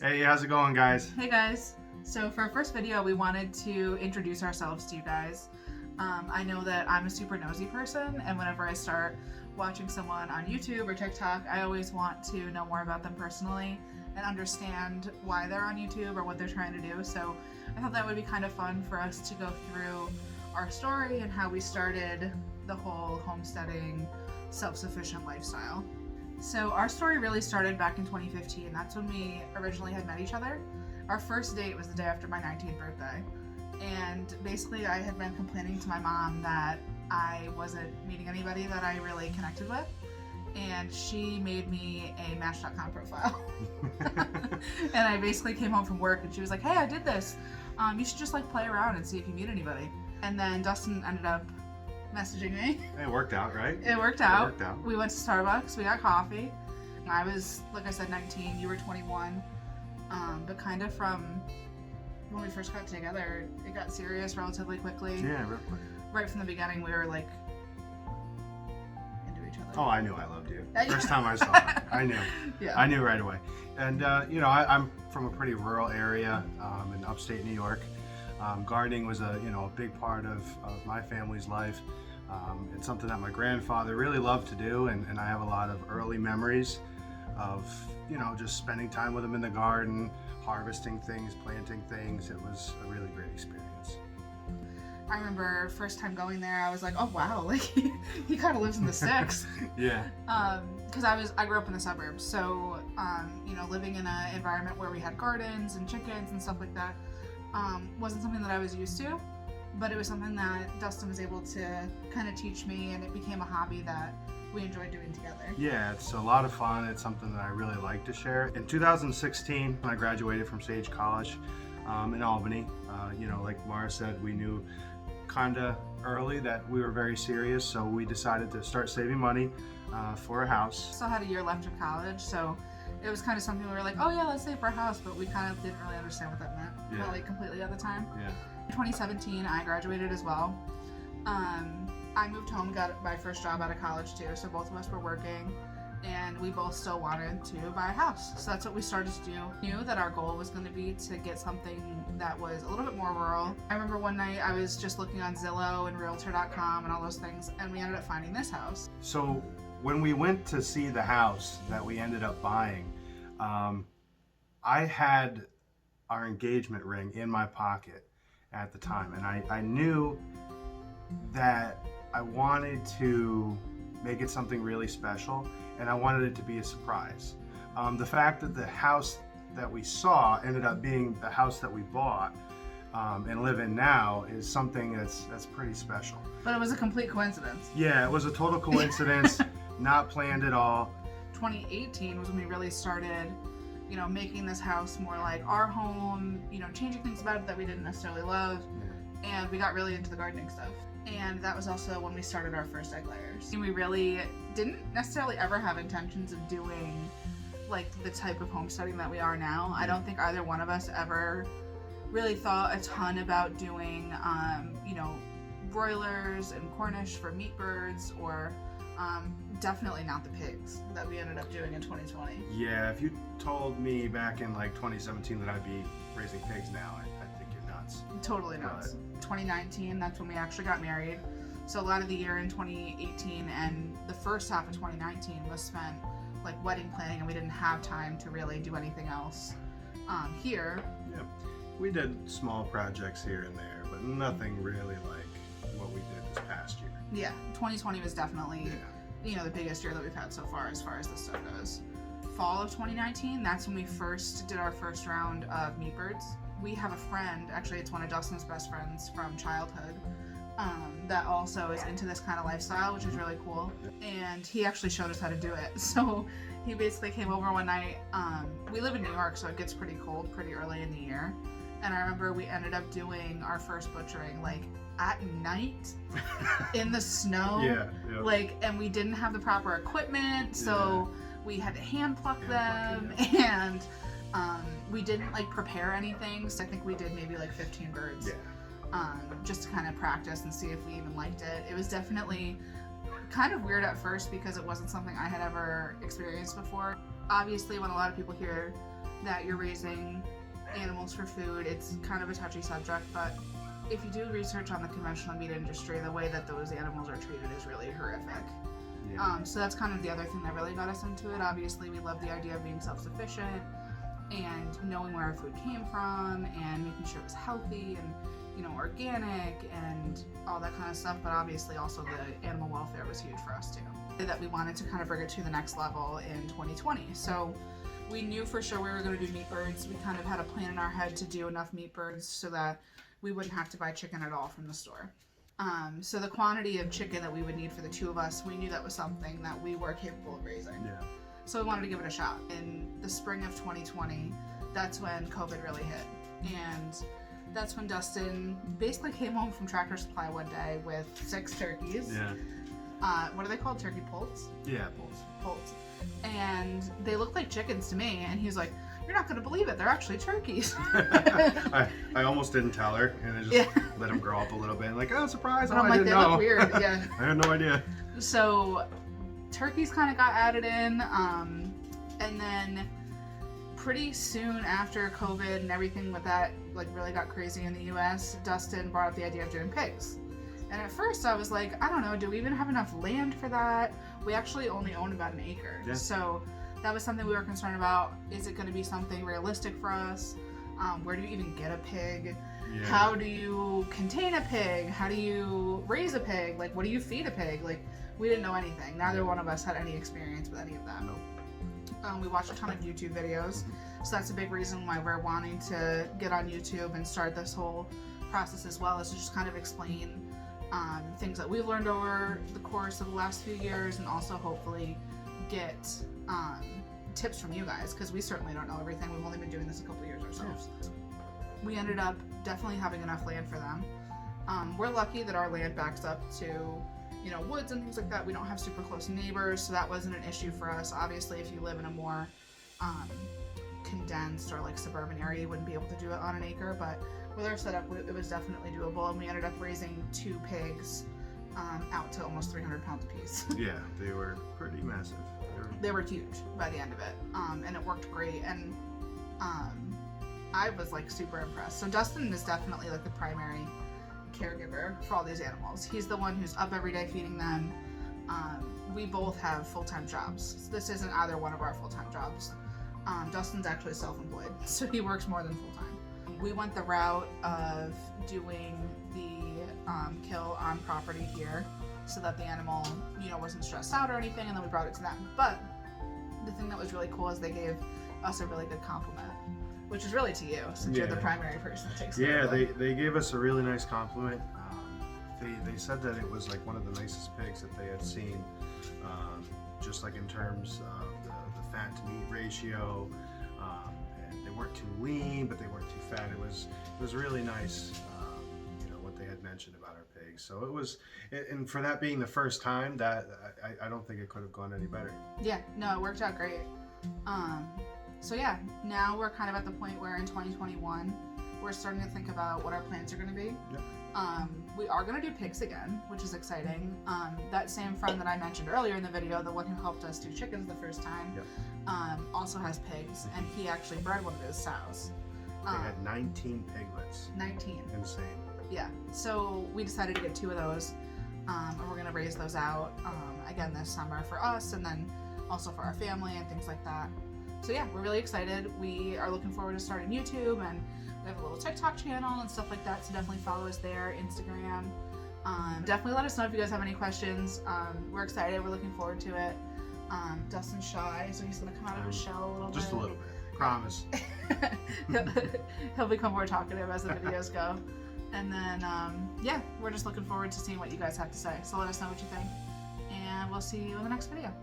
Hey, how's it going, guys? Hey guys. So for our first video, we wanted to introduce ourselves to you guys. I know that I'm a super nosy person, and whenever I start watching someone on YouTube or TikTok, I always want to know more about them personally and understand why they're on YouTube or what they're trying to do. So I thought that would be kind of fun for us to go through our story and how we started the whole homesteading, self-sufficient lifestyle. So our story really started back in 2015. That's when we originally had met each other. Our first date was the day after my 19th birthday. And basically I had been complaining to my mom that I wasn't meeting anybody that I really connected with. And she made me a Match.com profile. And I basically came home from work and she was like, hey, I did this. You should just like play around and see if you meet anybody. And then Dustin ended up messaging me. It worked out, right? It worked out. It worked out. We went to Starbucks, we got coffee. I was, like I said, 19, you were 21. But kind of from when we first got together, it got serious relatively quickly. Yeah, real quick. Right from the beginning, we were like into each other. Oh, I knew I loved you. First time I saw it, I knew. Yeah. I knew right away. And, I'm from a pretty rural area in upstate New York. Gardening was a big part of my family's life. It's something that my grandfather really loved to do, and I have a lot of early memories of just spending time with him in the garden, harvesting things, planting things. It was a really great experience. I remember first time going there, I was like, oh wow, like he kind of lives in the sticks. Yeah. Because I grew up in the suburbs, so living in an environment where we had gardens and chickens and stuff like that wasn't something that I was used to. But it was something that Dustin was able to kind of teach me, and it became a hobby that we enjoyed doing together. Yeah, it's a lot of fun. It's something that I really like to share. In 2016, I graduated from Sage College in Albany. Like Mara said, we knew kind of early that we were very serious, so we decided to start saving money for a house. Still had a year left of college, so it was kind of something we were like, oh yeah, let's save for a house, but we kind of didn't really understand what that meant, not like completely at the time. Yeah. In 2017, I graduated as well. I moved home, got my first job out of college too, so both of us were working, and we both still wanted to buy a house. So that's what we started to do. Knew that our goal was going to be to get something that was a little bit more rural. I remember one night I was just looking on Zillow and Realtor.com and all those things, and we ended up finding this house. So when we went to see the house that we ended up buying, I had our engagement ring in my pocket at the time, and I knew that I wanted to make it something really special, and I wanted it to be a surprise. The fact that the house that we saw ended up being the house that we bought and live in now is something that's pretty special. But it was a complete coincidence. Yeah, it was a total coincidence, not planned at all. 2018 was when we really started making this house more like our home, changing things about it that we didn't necessarily love. Yeah. And we got really into the gardening stuff. And that was also when we started our first egg layers. And we really didn't necessarily ever have intentions of doing like the type of homesteading that we are now. I don't think either one of us ever really thought a ton about doing, broilers and Cornish for meat birds, or definitely not the pigs that we ended up doing in 2020. Yeah, if you told me back in like 2017 that I'd be raising pigs now, I think you're nuts. Totally nuts. 2019, that's when we actually got married. So a lot of the year in 2018 and the first half of 2019 was spent like wedding planning, and we didn't have time to really do anything else here. Yeah, we did small projects here and there, but nothing really like what we did this past year. Yeah, 2020 was definitely the biggest year that we've had so far as this stuff goes. Fall of 2019, that's when we first did our first round of meat birds. We have a friend, actually it's one of Dustin's best friends from childhood, that also is into this kind of lifestyle, which is really cool. And he actually showed us how to do it. So he basically came over one night. We live in New York, so it gets pretty cold pretty early in the year. And I remember we ended up doing our first butchering like at night in the snow. Yeah. And we didn't have the proper equipment, so we had to hand pluck them, and we didn't like prepare anything. So I think we did maybe like 15 birds. Just to kind of practice and see if we even liked it. It was definitely kind of weird at first because it wasn't something I had ever experienced before. Obviously, when a lot of people hear that you're raising animals for food. It's kind of a touchy subject, but if you do research on the conventional meat industry, the way that those animals are treated is really horrific. Yeah. So that's kind of the other thing that really got us into it. Obviously, we love the idea of being self-sufficient and knowing where our food came from and making sure it was healthy and, you know, organic and all that kind of stuff. But obviously also the animal welfare was huge for us too. That we wanted to kind of bring it to the next level in 2020. So we knew for sure we were going to do meat birds. We kind of had a plan in our head to do enough meat birds so that we wouldn't have to buy chicken at all from the store. So the quantity of chicken that we would need for the two of us, we knew that was something that we were capable of raising. Yeah. So we wanted to give it a shot. In the spring of 2020, that's when COVID really hit. And that's when Dustin basically came home from Tractor Supply one day with 6 turkeys. Yeah. What are they called? Turkey poults? Yeah, bulls. Poults. And they looked like chickens to me. And he was like, "You're not going to believe it. They're actually turkeys." I almost didn't tell her, and I just let them grow up a little bit. And like, oh, surprise! And I'm like, they look weird. Yeah. I had no idea. So turkeys kind of got added in, and then pretty soon after COVID and everything with that, like, really got crazy in the U.S., Dustin brought up the idea of doing pigs. And at first I was like, I don't know, do we even have enough land for that? We actually only own about 1 acre. Yeah. So that was something we were concerned about. Is it going to be something realistic for us? Where do you even get a pig? Yeah. How do you contain a pig? How do you raise a pig? Like, what do you feed a pig? Like, we didn't know anything. Neither one of us had any experience with any of that. Nope. We watched a ton of YouTube videos. So that's a big reason why we're wanting to get on YouTube and start this whole process as well, is to just kind of explain things that we've learned over the course of the last few years, and also hopefully get tips from you guys, because we certainly don't know everything. We've only been doing this a couple years ourselves. We ended up definitely having enough land for them. We're lucky that our land backs up to, you know, woods and things like that. We don't have super close neighbors, so that wasn't an issue for us. Obviously, if you live in a more condensed or like suburban area, you wouldn't be able to do it on 1 acre, but with our setup, it was definitely doable, and we ended up raising 2 pigs out to almost 300 pounds a piece. Yeah, they were pretty massive. They were huge by the end of it, and it worked great, and I was like super impressed. So Dustin is definitely like the primary caregiver for all these animals. He's the one who's up every day feeding them. We both have full-time jobs. So this isn't either one of our full-time jobs. Dustin's actually self-employed, so he works more than full-time. We went the route of doing the kill on property here, so that the animal, you know, wasn't stressed out or anything, and then we brought it to them. But the thing that was really cool is they gave us a really good compliment, which is really to you, since you're the primary person that takes care of it. They gave us a really nice compliment. They said that it was like one of the nicest pigs that they had seen, just like in terms of the fat to meat ratio. And they weren't too lean, but they weren't too fat. It was really nice, you know, what they had mentioned about our pigs. So it was, and for that being the first time, that I don't think it could have gone any better. Yeah, no, it worked out great. So yeah, now we're kind of at the point where in 2021, we're starting to think about what our plans are going to be. Yep. We are going to do pigs again, which is exciting. That same friend that I mentioned earlier in the video, the one who helped us do chickens the first time, Yep. Also has pigs, and he actually bred one of his sows. They had 19 piglets. 19. Insane. Yeah, so we decided to get 2 of those, and we're going to raise those out again this summer for us, and then also for our family and things like that. So yeah, we're really excited. We are looking forward to starting YouTube, and we have a little TikTok channel and stuff like that, so definitely follow us there, Instagram. Definitely let us know if you guys have any questions. We're excited. We're looking forward to it. Dustin's shy, so he's going to come out of his shell a little bit. Just a little bit. Promise. He'll become more talkative as the videos go. And then, yeah, we're just looking forward to seeing what you guys have to say. So let us know what you think. And we'll see you in the next video.